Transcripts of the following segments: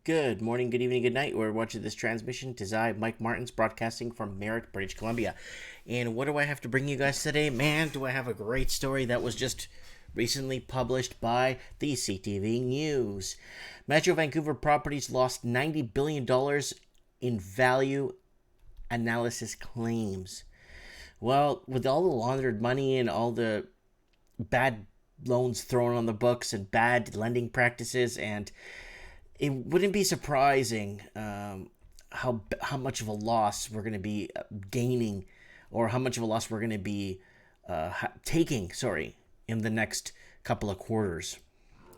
Good morning, good evening, good night. We're watching this transmission. It is I, Mike Martins, broadcasting from Merritt, British Columbia. And what do I have to bring you guys today? Man, do I have a great story that was just recently published by the CTV News. Metro Vancouver Properties lost $90 billion in value, analysis claims. Well, with all the laundered money and all the bad loans thrown on the books and bad lending practices, and it wouldn't be surprising how much of a loss we're going to be gaining, or how much of a loss we're going to be taking. Sorry, in the next couple of quarters.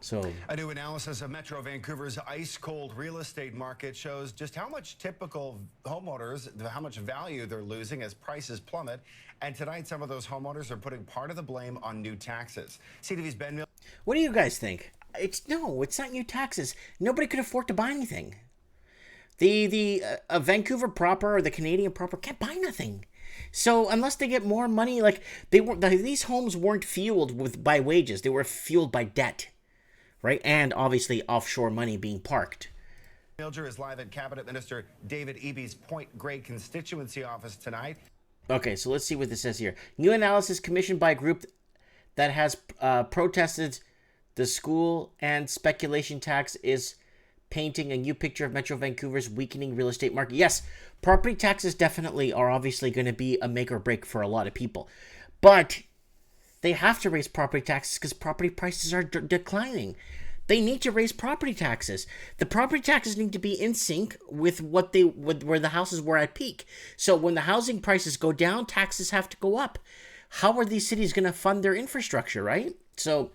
So a new analysis of Metro Vancouver's ice-cold real estate market shows just how much typical homeowners, how much value they're losing as prices plummet. And tonight, some of those homeowners are putting part of the blame on new taxes. CTV's Ben Miller. what do you guys think? It's not new taxes. Nobody could afford to buy anything. The Vancouver proper or the Canadian proper can't buy nothing. So unless they get more money, like these homes weren't fueled by wages. They were fueled by debt, right? And obviously offshore money being parked. Milger is live at Cabinet Minister David Eby's Point Grey constituency office tonight. Okay, so let's see what this says here. New analysis commissioned by a group that has protested the school and speculation tax is painting a new picture of Metro Vancouver's weakening real estate market. Yes, property taxes definitely are obviously going to be a make or break for a lot of people. But they have to raise property taxes because property prices are declining. They need to raise property taxes. The property taxes need to be in sync with where the houses were at peak. So when the housing prices go down, taxes have to go up. How are these cities going to fund their infrastructure, right? So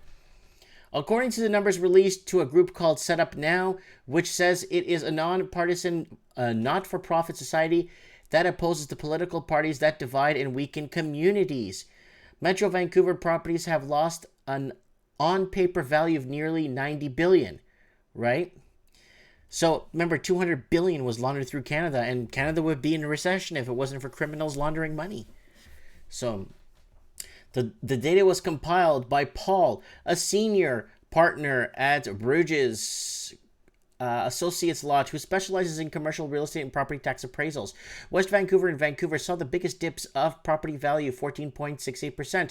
according to the numbers released to a group called Set Up Now, which says it is a nonpartisan, not-for-profit society that opposes the political parties that divide and weaken communities, Metro Vancouver properties have lost an on-paper value of nearly $90 billion, right? So remember, $200 billion was laundered through Canada, and Canada would be in a recession if it wasn't for criminals laundering money. So the data was compiled by Paul, a senior partner at Bruges Associates Lodge, who specializes in commercial real estate and property tax appraisals. West Vancouver and Vancouver saw the biggest dips of property value, 14.68%,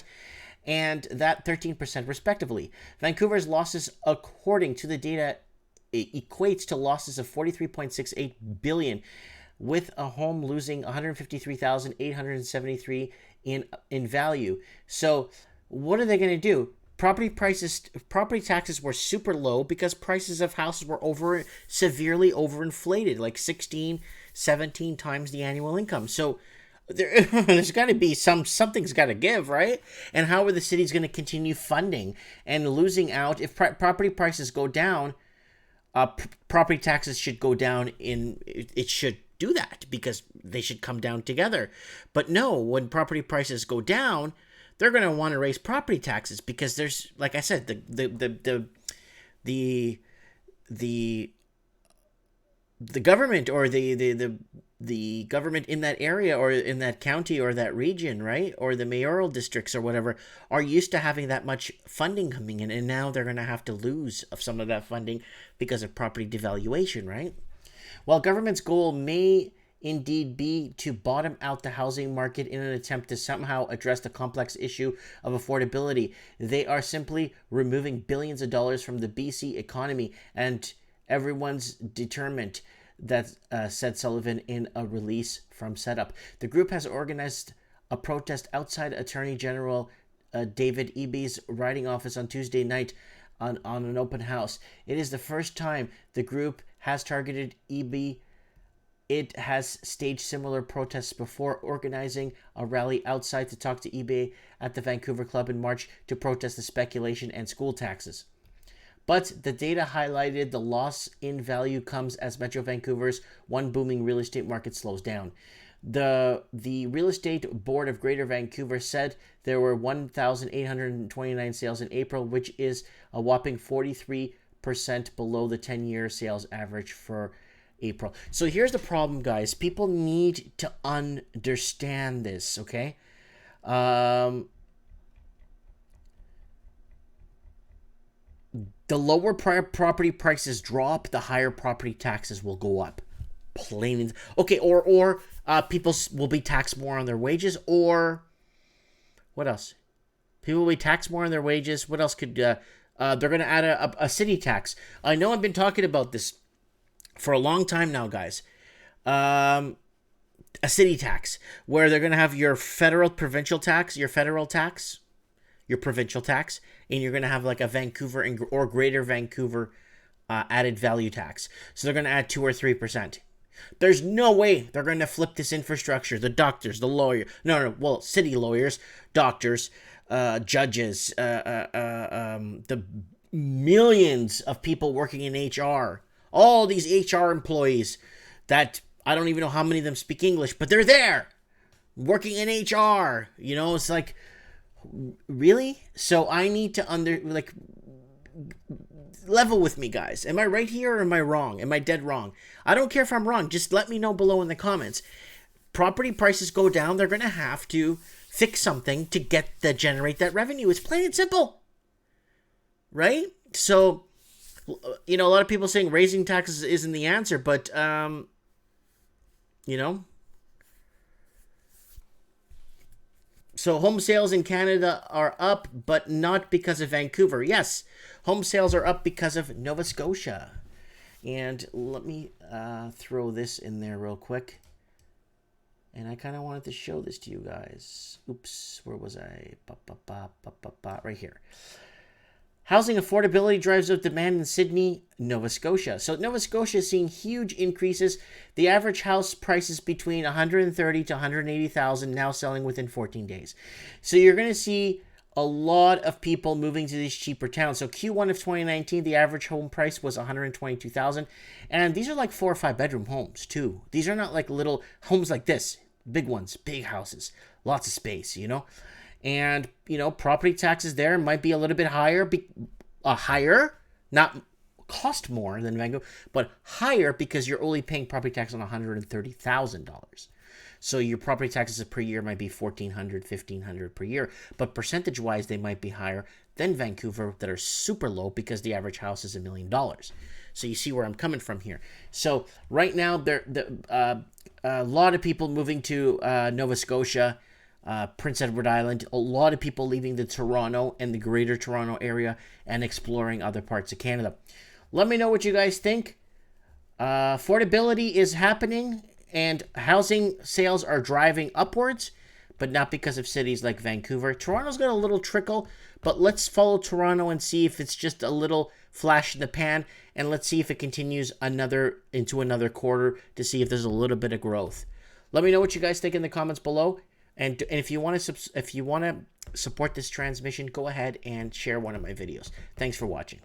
and that 13% respectively. Vancouver's losses, according to the data, equates to losses of $43.68 billion, with a home losing $153,873 in value. So what are they going to do? Property taxes were super low because prices of houses were severely overinflated, like 16, 17 times the annual income. So there's got to be something's got to give, right? And how are the cities going to continue funding and losing out if property prices go down? Property taxes should go down. It should do that because they should come down together. But no, when property prices go down, they're going to want to raise property taxes because there's, like I said, the government or the government in that area or in that county or that region, right? Or the mayoral districts or whatever are used to having that much funding coming in, and now they're going to have to lose of some of that funding because of property devaluation, right? While government's goal may indeed be to bottom out the housing market in an attempt to somehow address the complex issue of affordability, they are simply removing billions of dollars from the BC economy, and everyone's determined, that said Sullivan in a release from Setup. The group has organized a protest outside Attorney General David Eby's riding office on Tuesday night on an open house. It is the first time the group has targeted Eby. It has staged similar protests before, organizing a rally outside to talk to Eby at the Vancouver Club in March to protest the speculation and school taxes. But the data highlighted the loss in value comes as Metro Vancouver's one booming real estate market slows down. The Real Estate Board of Greater Vancouver said there were 1,829 sales in April, which is a whopping 43% below the 10-year sales average for April. So here's the problem, guys. People need to understand this, okay? The lower property prices drop, the higher property taxes will go up. Plain. Okay, or people will be taxed more on their wages, or what else? People will be taxed more on their wages. What else could they're going to add a city tax? I know I've been talking about this for a long time now, guys. A city tax where they're going to have your provincial tax, your federal tax, your provincial tax, and you're going to have like a Vancouver or Greater Vancouver added value tax. So they're going to add 2 or 3%. There's no way they're going to flip this infrastructure. The doctors, the lawyer, well, city lawyers, doctors, judges, the millions of people working in HR, all these HR employees that I don't even know how many of them speak English, but they're there working in HR. You know, it's like, really? So I need to level with me, guys. Am I right here or am I wrong? Am I dead wrong? I don't care if I'm wrong. Just let me know below in the comments. Property prices go down. They're going to have to fix something to generate that revenue. It's plain and simple. Right? So, you know, a lot of people saying raising taxes isn't the answer, but, you know. So home sales in Canada are up, but not because of Vancouver. Yes, home sales are up because of Nova Scotia. And let me throw this in there real quick. And I kind of wanted to show this to you guys. Oops, where was I? Right here. Housing affordability drives up demand in Sydney, Nova Scotia. So Nova Scotia is seeing huge increases. The average house price is between $130,000 to $180,000, now selling within 14 days. So you're going to see a lot of people moving to these cheaper towns. So Q1 of 2019, the average home price was $122,000, and these are like 4 or 5 bedroom homes too. These are not like little homes like this, big ones, big houses, lots of space, you know. And, you know, property taxes there might be a little bit higher, not cost more than Vancouver, but higher because you're only paying property tax on $130,000. So your property taxes per year might be $1,400, $1,500 per year, but percentage-wise, they might be higher than Vancouver that are super low because the average house is $1 million. So you see where I'm coming from here. So right now, a lot of people moving to Nova Scotia, Prince Edward Island, a lot of people leaving the Toronto and the Greater Toronto area and exploring other parts of Canada. Let me know what you guys think. Affordability is happening and housing sales are driving upwards, but not because of cities like Vancouver. Toronto's got a little trickle, but let's follow Toronto and see if it's just a little flash in the pan, and let's see if it continues into another quarter to see if there's a little bit of growth. Let me know what you guys think in the comments below. And if you want to support this transmission, go ahead and share one of my videos. Thanks for watching.